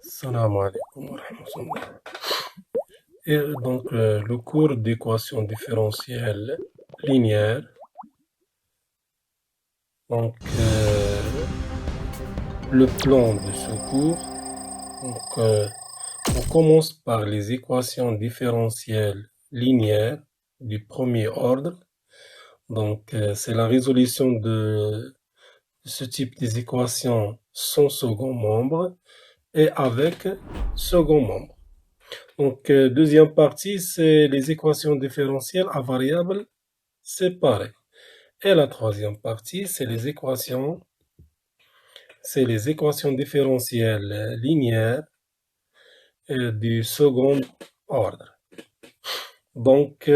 Salam alaikum wa rahmatullah. Et donc, le cours d'équation différentielle linéaire. Donc, le plan de ce cours. Donc, on commence par les équations différentielles linéaires du premier ordre. Donc, c'est la résolution de ce type des équations sans second membre et avec second membre. Donc, deuxième partie, c'est les équations différentielles à variables séparées. Et la troisième partie, c'est les équations différentielles linéaires du second ordre. Donc,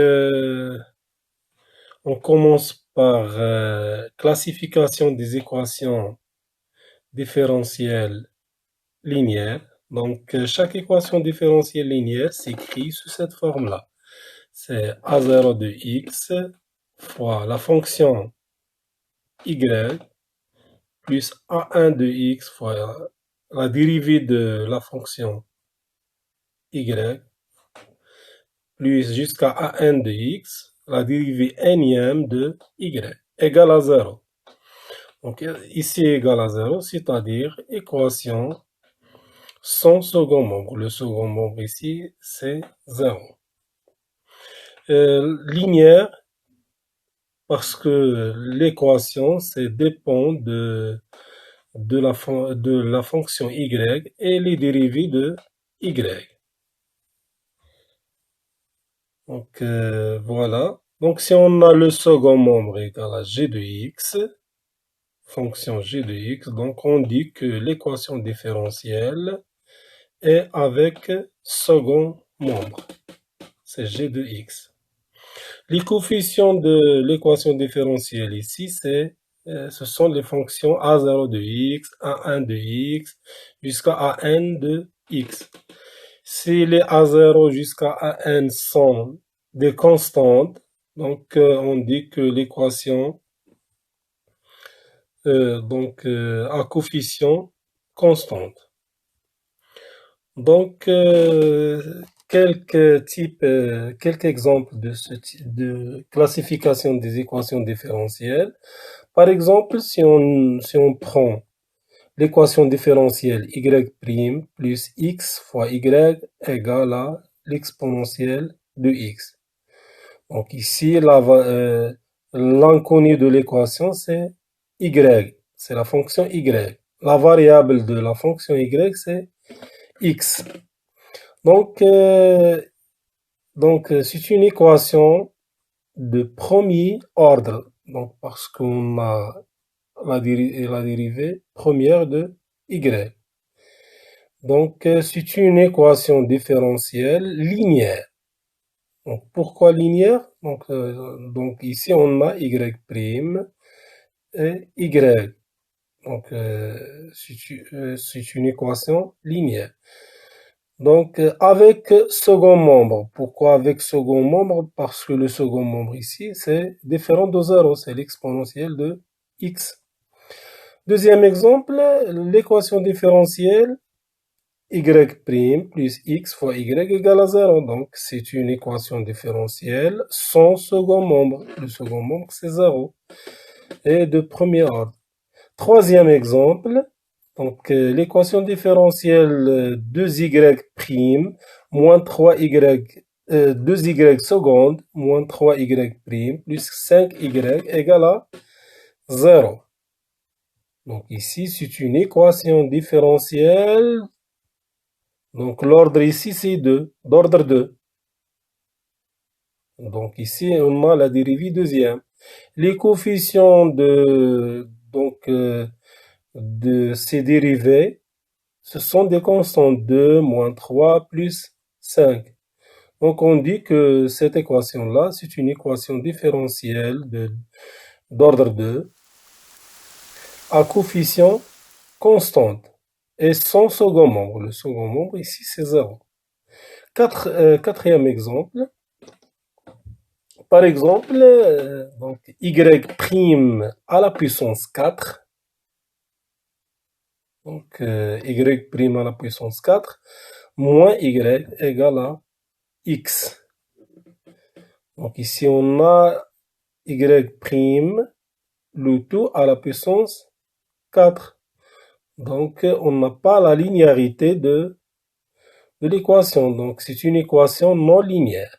on commence par classification des équations différentielles linéaires. Donc, chaque équation différentielle linéaire s'écrit sous cette forme-là. C'est A0 de x fois la fonction y plus A1 de x fois la dérivée de la fonction y plus jusqu'à A1 de x, la dérivée énième de y égale à 0. Donc ici égale à 0, c'est-à-dire équation sans second membre. Le second membre ici, c'est 0. Linéaire, parce que l'équation, c'est dépend de la fonction y et les dérivés de y. Donc, voilà. Donc, si on a le second membre égal à g de x, fonction g de x, donc on dit que l'équation différentielle est avec second membre. C'est g de x. Les coefficients de l'équation différentielle ici, ce sont les fonctions a0 de x, a1 de x, jusqu'à an de x. Si les a0 jusqu'à an sont des constantes, donc on dit que l'équation a coefficient constante. Donc, quelques exemples de ce type de classification des équations différentielles. Par exemple, si on prend l'équation différentielle y' plus x fois y égale à l'exponentielle de x. Donc ici, l'inconnu de l'équation, c'est y, c'est la fonction y. La variable de la fonction y, c'est x. Donc, c'est une équation de premier ordre, donc parce qu'on a la dérivée première de y. Donc, c'est une équation différentielle linéaire. Donc, pourquoi linéaire? Donc ici, on a y' et y. Donc, c'est une équation linéaire. Donc, avec second membre. Pourquoi avec second membre? Parce que le second membre ici, c'est différent de 0. C'est l'exponentielle de x. Deuxième exemple, l'équation différentielle y' plus x fois y égale à 0. Donc, c'est une équation différentielle sans second membre. Le second membre, c'est 0. Et de premier ordre. Troisième exemple, donc l'équation différentielle 2y' moins 3y, 2y seconde moins 3y' plus 5y égale à 0. Donc ici, c'est une équation différentielle. Donc l'ordre ici, c'est 2, d'ordre 2. Donc ici, on a la dérivée deuxième. Les coefficients de ces dérivés, ce sont des constantes 2, moins 3, plus 5. Donc on dit que cette équation-là, c'est une équation différentielle d'ordre 2 à coefficient constante et sans second membre. Le second membre ici, c'est 0. Quatrième exemple. Par exemple, y' à la puissance 4. Donc, y' à la puissance 4 moins y égale à x. Donc, ici, on a y', le tout à la puissance 4. Donc, on n'a pas la linéarité de l'équation. Donc, c'est une équation non linéaire.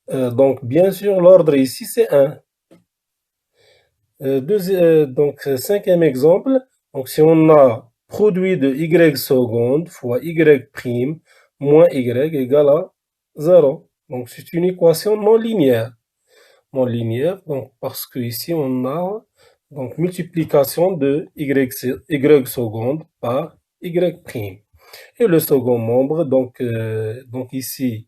Donc, bien sûr, l'ordre ici, c'est 1. Donc, cinquième exemple. Donc, si on a produit de y seconde fois y' moins y égale à 0. Donc, c'est une équation non linéaire. Non linéaire, donc, parce que ici, on a donc multiplication de y seconde par y'. Et le second membre, donc ici,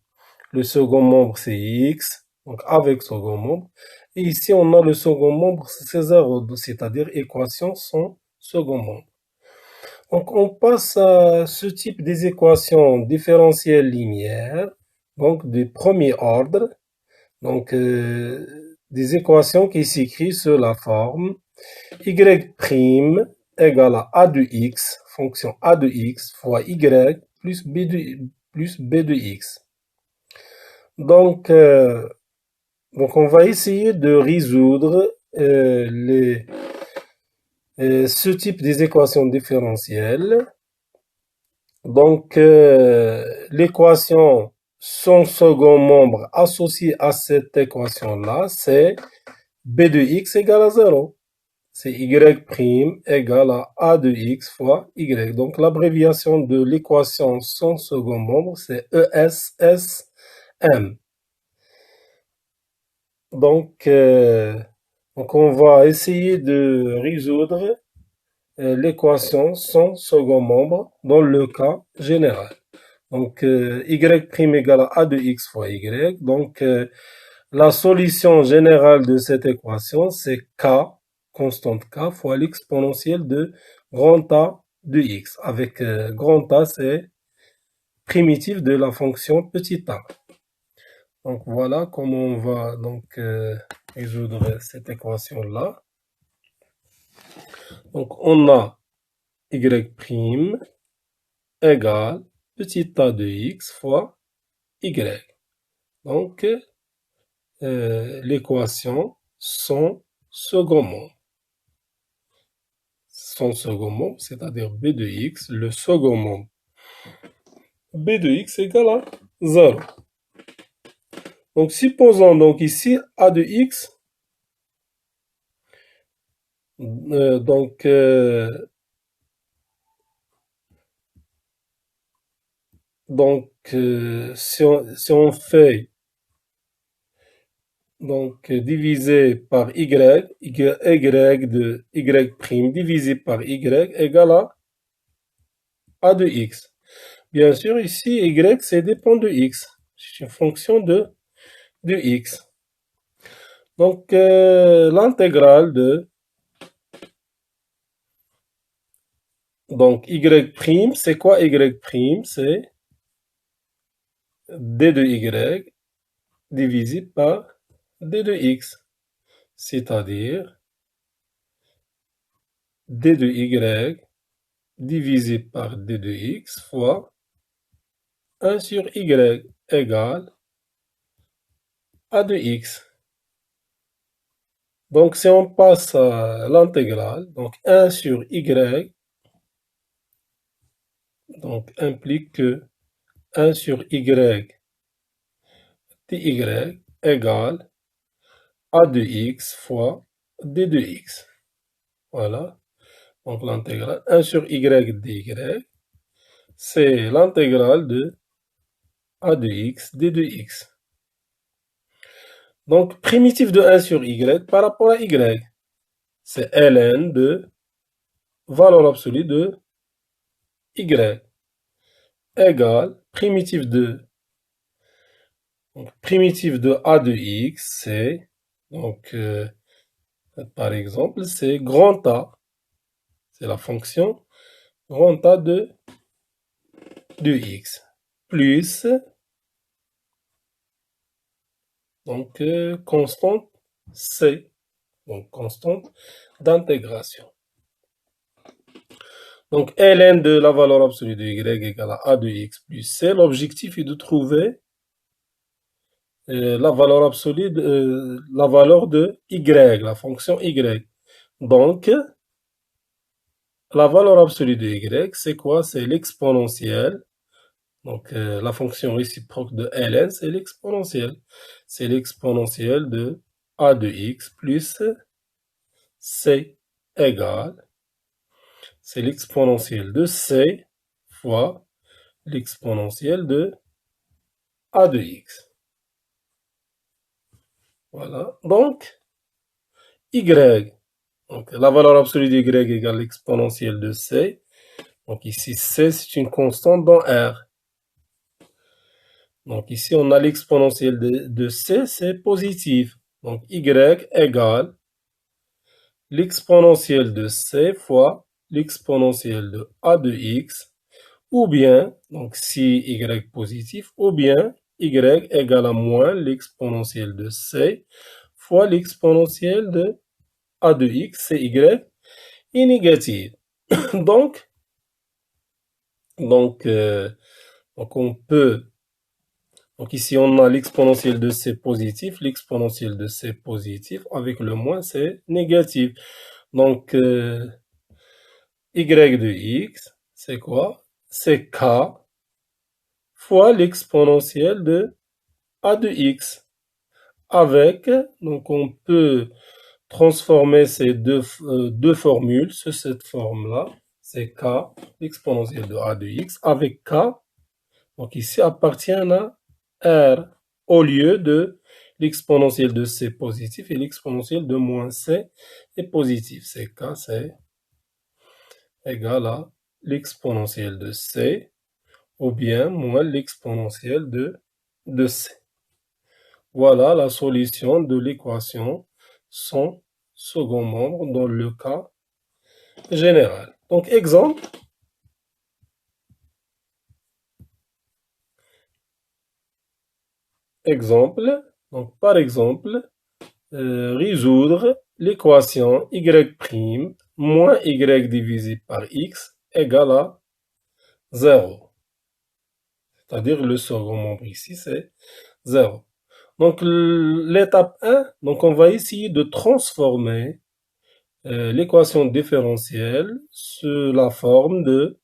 le second membre, c'est x, donc avec second membre. Et ici, on a le second membre, c'est 0, c'est-à-dire équation sans second membre. Donc, on passe à ce type des équations différentielles linéaires, donc du premier ordre, donc des équations qui s'écrivent sous la forme y' égale à a de x, fonction a de x fois y plus b de x. Donc, on va essayer de résoudre ce type des équations différentielles. Donc, l'équation sans second membre associée à cette équation-là, c'est b de x égale à 0. C'est y' égale à a de x fois y. Donc, l'abréviation de l'équation sans second membre, c'est ESSM. Donc, on va essayer de résoudre l'équation sans second membre dans le cas général. Donc, y' égale à de x fois y. Donc, la solution générale de cette équation, c'est k, constante k, fois l'exponentielle de grand A de x. Avec grand A, c'est primitif de la fonction petit a. Donc, voilà comment on va donc résoudre cette équation-là. Donc, on a y' égale petit a de x fois y. Donc, l'équation sans second membre. Sans second membre, c'est-à-dire b de x, le second membre. B de x égale à 0. Donc, supposons donc ici a de x. Donc, si on fait donc divisé par y de y' divisé par y égale à a de x. Bien sûr, ici, y, c'est dépend de x. C'est une fonction de x. Donc, l'intégrale de donc y', c'est quoi y'? C'est d de y divisé par d de x. C'est-à-dire d de y divisé par d de x fois 1 sur y égale a de x. Donc, si on passe à l'intégrale, donc 1 sur y, donc implique que 1 sur y dy égale a de x fois d de x. Voilà. Donc, l'intégrale 1 sur y dy, c'est l'intégrale de a de x d de x. Donc, primitif de 1 sur y par rapport à y, c'est ln de valeur absolue de y égale primitif de a de x, c'est donc par exemple, c'est grand A, c'est la fonction grand A de x, plus donc constante c, donc constante d'intégration. Donc, ln de la valeur absolue de y égale à a de x plus c. L'objectif est de trouver la valeur absolue, la valeur de y, la fonction y. Donc, la valeur absolue de y, c'est quoi? C'est l'exponentielle. Donc, la fonction réciproque de ln, c'est l'exponentielle. C'est l'exponentielle de a de x plus c égale. C'est l'exponentielle de c fois l'exponentielle de a de x. Voilà. Donc, y. Donc, la valeur absolue de y égale l'exponentielle de c. Donc, ici, c, c'est une constante dans R. Donc, ici, on a l'exponentielle de c, c'est positif. Donc, y égale l'exponentielle de c fois l'exponentielle de a de x, ou bien, donc si y positif, ou bien y égale à moins l'exponentielle de c fois l'exponentielle de a de x, c'est y, est négative. Donc, donc, donc on peut, donc ici on a l'exponentielle de c positif, l'exponentielle de c positif, avec le moins c'est négatif. Donc, y de x, c'est quoi? C'est k fois l'exponentielle de a de x. Avec, donc on peut transformer ces deux formules sur cette forme-là. C'est k, l'exponentielle de a de x, avec k, donc ici appartient à r, au lieu de l'exponentielle de c positif et l'exponentielle de moins c est positif. C'est k, c'est égal à l'exponentielle de c, ou bien moins l'exponentielle de c. Voilà la solution de l'équation son second membre dans le cas général. Donc, exemple. Exemple. Donc, par exemple, résoudre l'équation y' moins y divisé par x égale à 0. C'est-à-dire le second membre ici, c'est 0. Donc, l'étape 1, donc on va essayer de transformer l'équation différentielle sous la forme de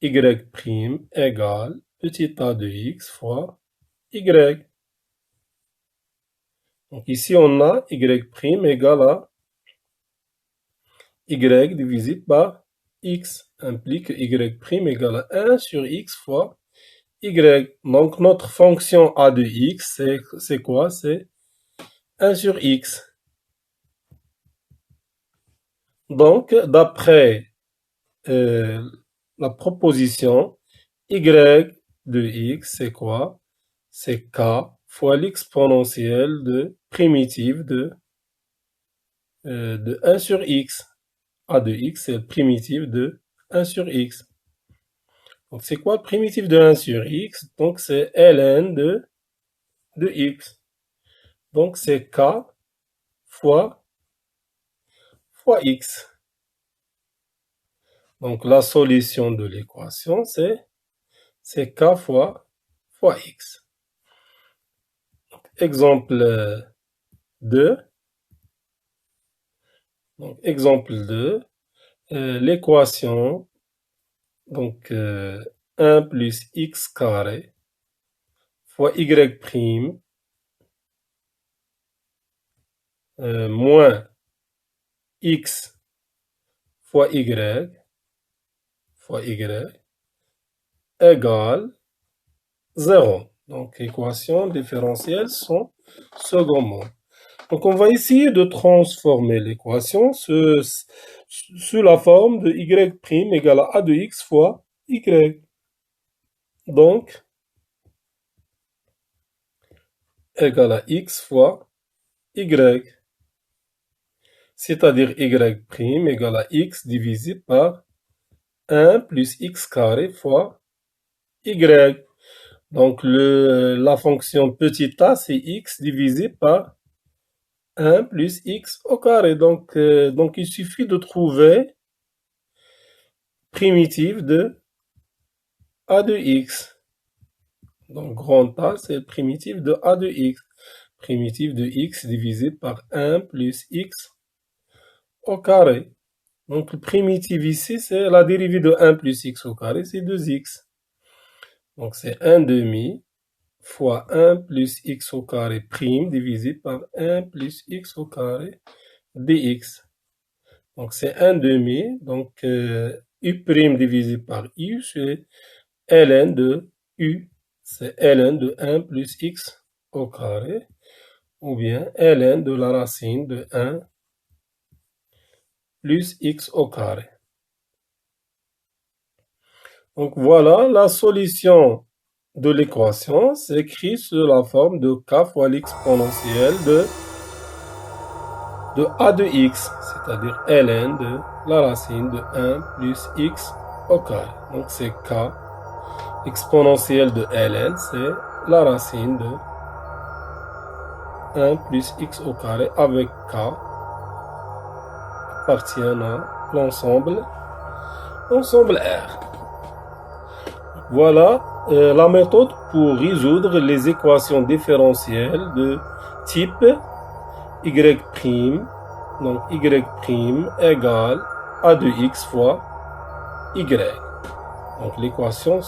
y' égale petit a de x fois y. Donc ici, on a y' égale à y divisé par x, implique y' égale à 1 sur x fois y. Donc notre fonction a de x, c'est quoi? C'est 1 sur x. Donc, d'après la proposition, y de x, c'est quoi? C'est k fois l'exponentielle de primitive de 1 sur x. A de x, c'est primitive de 1 sur x. Donc, c'est quoi primitive de 1 sur x? Donc, c'est ln de x. Donc, c'est k fois x. Donc, la solution de l'équation, c'est k fois x. Exemple 2. Donc, exemple 2. L'équation, donc 1 plus x carré fois y' moins x fois y égale 0. Donc, équation différentielle son second mot. Donc, on va essayer de transformer l'équation sous la forme de y' égale à a de x fois y. Donc, égale à x fois y. C'est-à-dire y' égale à x divisé par 1 plus x carré fois y. Donc, la fonction petit a, c'est x divisé par 1 plus x au carré. Donc, il suffit de trouver primitive de a de x. Donc, grand A, c'est primitive de a de x. Primitive de x divisé par 1 plus x au carré. Donc, le primitive ici, c'est la dérivée de 1 plus x au carré, c'est 2x. Donc, c'est 1 demi fois 1 plus x au carré prime divisé par 1 plus x au carré dx. Donc, c'est 1 demi. Donc, u prime divisé par u, c'est ln de u. C'est ln de 1 plus x au carré. Ou bien ln de la racine de 1 plus x au carré. Donc, voilà la solution de l'équation. C'est écrit sous la forme de k fois l'exponentielle de a de x, c'est-à-dire ln de la racine de 1 plus x au carré. Donc, c'est k. Exponentielle de ln, c'est la racine de 1 plus x au carré avec k appartient à l'ensemble R. Voilà la méthode pour résoudre les équations différentielles de type y', donc y' égale a de x fois y. Donc l'équation